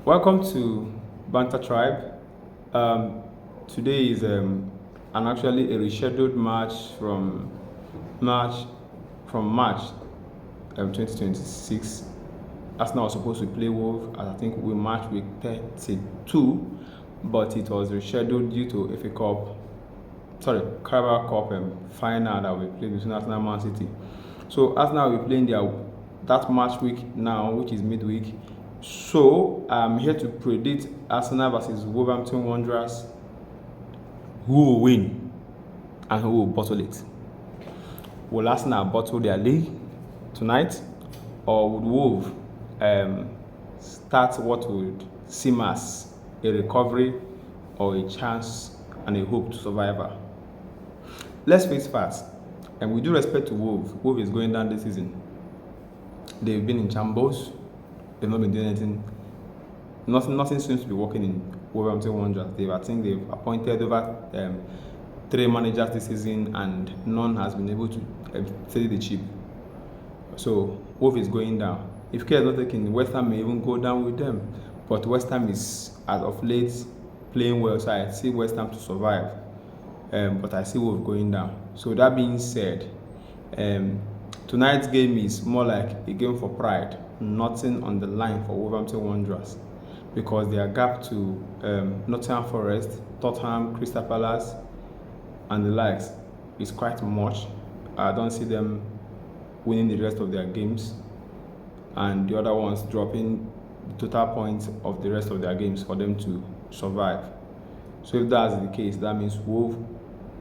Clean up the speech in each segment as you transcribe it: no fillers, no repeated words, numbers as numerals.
Welcome to Banter Tribe. Today is actually a rescheduled match March 2026. Arsenal was supposed to play Wolves, I think we match week 32, but it was rescheduled due to Carabao Cup final that we played between Arsenal and Man City. So Arsenal will be playing that match week now, which is midweek. So I'm here to predict Arsenal versus Wolverhampton Wanderers, who will win and who will bottle it. Will Arsenal bottle their league tonight, or would Wolves start what would seem as a recovery or a chance and a hope to survival? Let's face facts, and with due respect to Wolves, Wolves is going down this season. They've been in shambles. They've not been doing anything. Nothing seems to be working in Wolverhampton Wanderers. I think they've appointed over 3 managers this season, and none has been able to steady the ship. So Wolves is going down. If care is not taken, West Ham may even go down with them. But West Ham is, as of late, playing well, so I see West Ham to survive. But I see Wolves going down. So that being said, tonight's game is more like a game for pride. Nothing on the line for Wolverhampton Wanderers, because their gap to Nottingham Forest, Tottenham, Crystal Palace, and the likes is quite much. I don't see them winning the rest of their games, and the other ones dropping the total points of the rest of their games for them to survive. So if that's the case, that means Wolves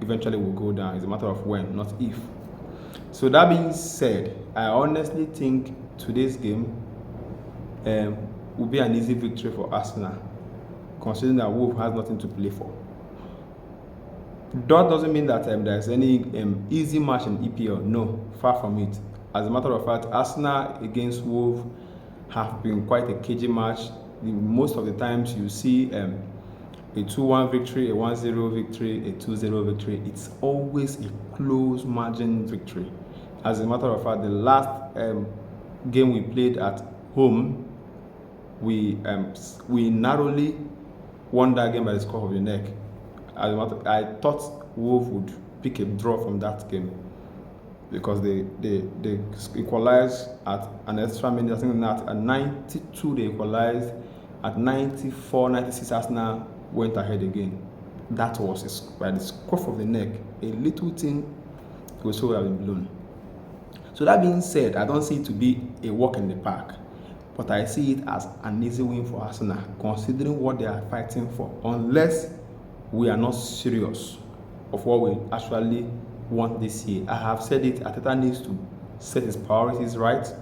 eventually will go down. It's a matter of when, not if. So that being said, I honestly think today's game will be an easy victory for Arsenal, considering that Wolves has nothing to play for. That doesn't mean that there's any easy match in EPL. No, far from it. As a matter of fact, Arsenal against Wolves have been quite a cagey match. Most of the times you see a 2-1 victory, a 1-0 victory, a 2-0 victory. It's always a close margin victory. As a matter of fact, the last game we played at home, we narrowly won that game by the score of the neck. As a matter, I thought Wolves would pick a draw from that game, because they equalized at an extra minute. I think at 92 they equalized. At 94, 96 Arsenal went ahead again. That was by the scuff of the neck. A little thing will so have been blown. So that being said, I don't see it to be a walk in the park, but I see it as an easy win for Arsenal, considering what they are fighting for, unless we are not serious of what we actually want this year. I have said it, Arteta needs to set his priorities right,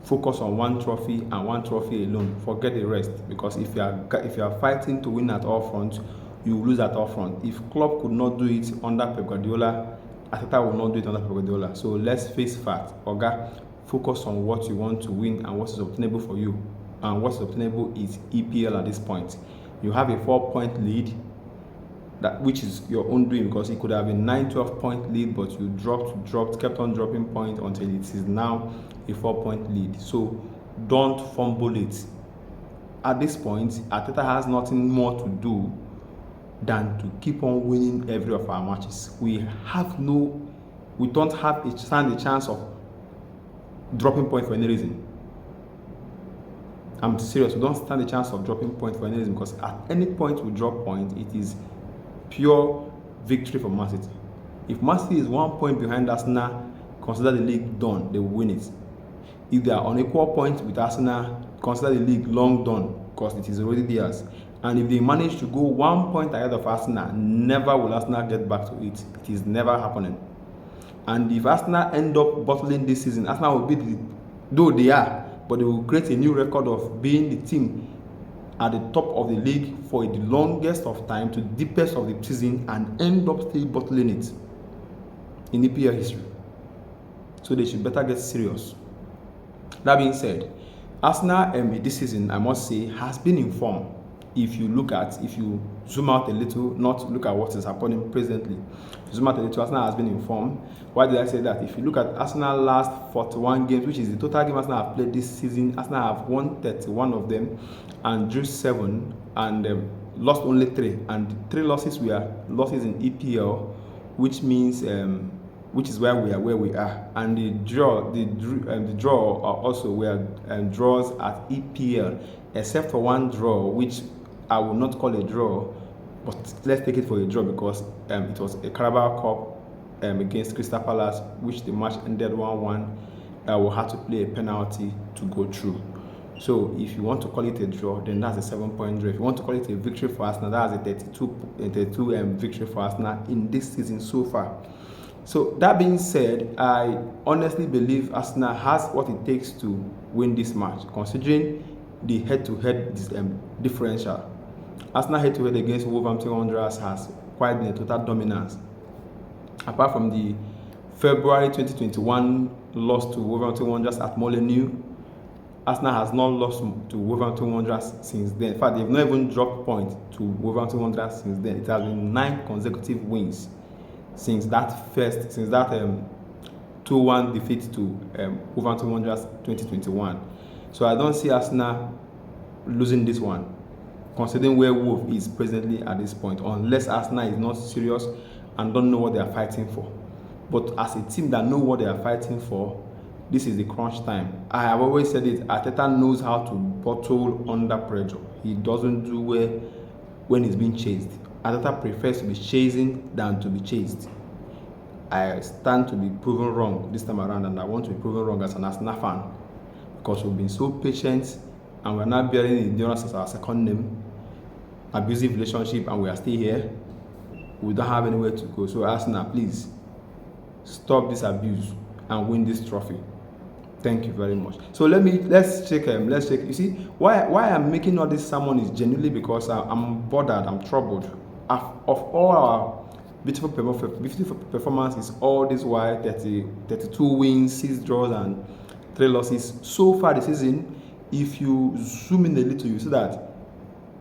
focus on one trophy and one trophy alone, forget the rest, because if you are fighting to win at all fronts, you will lose at all fronts. If Klopp could not do it under Pep Guardiola, Arteta will not do it under Pep Guardiola. So let's face fact, Oga, focus on what you want to win and what is obtainable for you, and what's obtainable is EPL at this point. You have a 4-point lead, which is your own doing, because it could have been 9-12 point lead, but you kept on dropping points until it is now a 4-point lead. So don't fumble it. At this point, Arteta has nothing more to do than to keep on winning every of our matches. We don't stand a chance of dropping points for any reason. I'm serious. We don't stand a chance of dropping points for any reason, because at any point we drop points, it is pure victory for Man City. If Man City is 1 point behind Arsenal, consider the league done. They will win it. If they are on equal points with Arsenal, consider the league long done, because it is already theirs. And if they manage to go 1 point ahead of Arsenal, never will Arsenal get back to it. It is never happening. And if Arsenal end up bottling this season, Arsenal will be though they are, but they will create a new record of being the team at the top of the league for the longest of time to the deepest of the season, and end up still bottling it in EPL history. So they should better get serious. That being said, Arsenal this season, I must say, has been in form. if you zoom out a little, not look at what is happening presently, zoom out a little, Arsenal has been informed. Why did I say that? If you look at Arsenal last 41 games, which is the total game Arsenal have played this season, Arsenal have won 31 of them and drew 7 and lost only 3, and 3 losses were losses in EPL, which means which is why we are where we are. And the draw also were draws at EPL, except for one draw, which I will not call a draw, but let's take it for a draw because it was a Carabao Cup against Crystal Palace, which the match ended 1-1. We had to play a penalty to go through. So if you want to call it a draw, then that's a 7-point draw. If you want to call it a victory for Arsenal, that's a 32 victory for Arsenal in this season so far. So that being said, I honestly believe Arsenal has what it takes to win this match, considering the head-to-head differential. Arsenal head-to-head against Wolverhampton Wanderers has quite been a total dominance. Apart from the February 2021 loss to Wolverhampton Wanderers at Molineux, Arsenal has not lost to Wolverhampton Wanderers since then. In fact, they've not even dropped points to Wolverhampton Wanderers since then. It has been 9 consecutive wins since that 2-1 defeat to Wolverhampton Wanderers 2021. So I don't see Arsenal losing this one, considering where Wolf is presently at this point, unless Arsenal is not serious and don't know what they are fighting for. But as a team that know what they are fighting for, this is the crunch time. I have always said it, Arteta knows how to bottle under pressure. He doesn't do well when he's being chased. Arteta prefers to be chasing than to be chased. I stand to be proven wrong this time around, and I want to be proven wrong as an Arsenal fan, because we've been so patient and we're not bearing endurance as our second name, abusive relationship, and we are still here. We don't have anywhere to go. So Arsenal, please stop this abuse and win this trophy. Thank you very much. So let's check. You see, why I'm making all this sermon is genuinely because I'm bothered, I'm troubled. Of all our beautiful performances, all this while 32 wins, 6 draws, and 3 losses so far this season. If you zoom in a little, you see that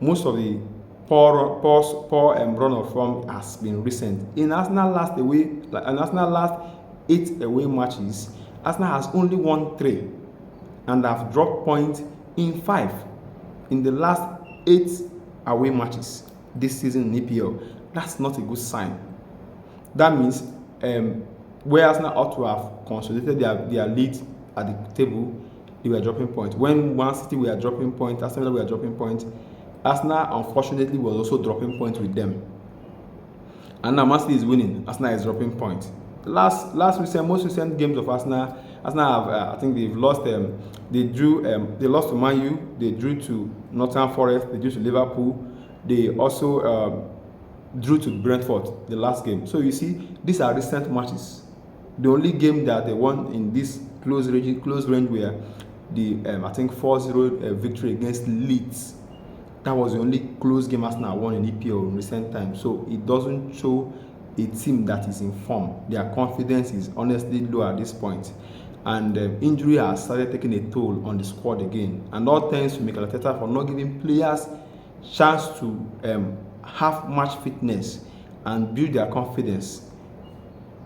most of the poor run of form has been recent. In Arsenal last 8 away matches, Arsenal has only won 3 and have dropped points in 5 in the last 8 away matches this season in EPL. That's not a good sign. That means where Arsenal ought to have consolidated their lead at the table, they were dropping points. When Man City were dropping points, Arsenal were dropping points, Arsenal unfortunately was also dropping points with them. And now Man City is winning, Arsenal is dropping points. Most recent games of Arsenal have, I think they've lost. They lost to Man U. They drew to Nottingham Forest. They drew to Liverpool. They also drew to Brentford the last game. So you see, these are recent matches. The only game that they won in this close range were the I think 4-0 victory against Leeds. That was the only close game Arsenal won in EPL in recent times. So it doesn't show a team that is in form. Their confidence is honestly low at this point, and injury has started taking a toll on the squad again. And all thanks to Mikel Arteta for not giving players chance to have match fitness and build their confidence.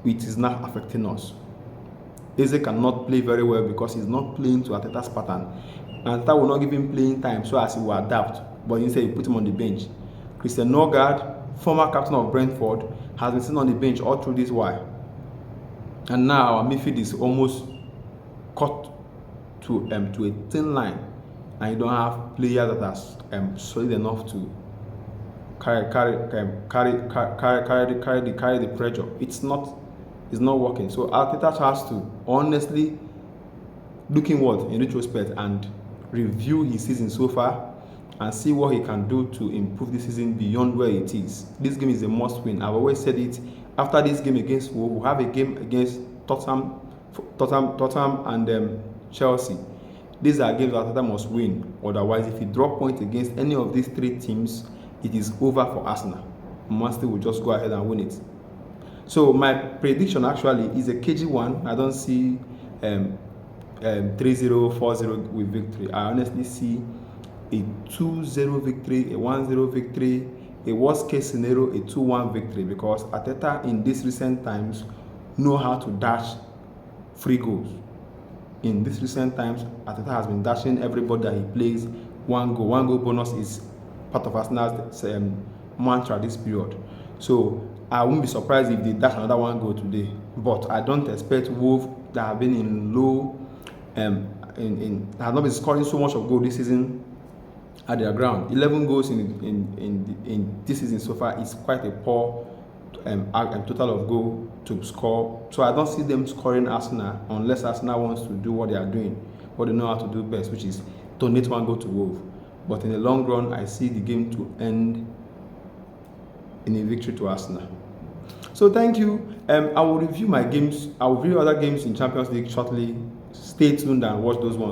It is not affecting us. Eze cannot play very well because he's not playing to Arteta's pattern, and Arteta will not give him playing time so as he will adapt, but instead you put him on the bench. Christian Norgard, former captain of Brentford, has been sitting on the bench all through this while, and now our midfield is almost cut to a thin line, and you don't have players that are solid enough to carry the pressure. It's not working. So Arteta has to honestly look inward in retrospect and review his season so far and see what he can do to improve this season beyond where it is. This game is a must win. I've always said it. After this game against Wolves, we'll have a game against Tottenham and Chelsea. These are games that Arteta must win. Otherwise, if he drop points against any of these 3 teams, it is over for Arsenal. Man City will just go ahead and win it. So my prediction actually is a cagey one. I don't see 3-0, 4-0 with victory. I honestly see a 2-0 victory, a 1-0 victory, a worst case scenario, a 2-1 victory, because Arteta in these recent times know how to dash free goals. In these recent times, Arteta has been dashing everybody that he plays one goal. One goal bonus is part of Arsenal's mantra this period. So I won't be surprised if they dash another one goal today. But I don't expect Wolves that have been in low, have not been scoring so much of goal this season at their ground. 11 goals in this season so far is quite a poor total of goal to score. So I don't see them scoring Arsenal unless Arsenal wants to do what they are doing, what they know how to do best, which is donate one goal to Wolves. But in the long run, I see the game to end in a victory to Arsenal. So thank you. I will review my games. I will review other games in Champions League shortly. Stay tuned and watch those ones.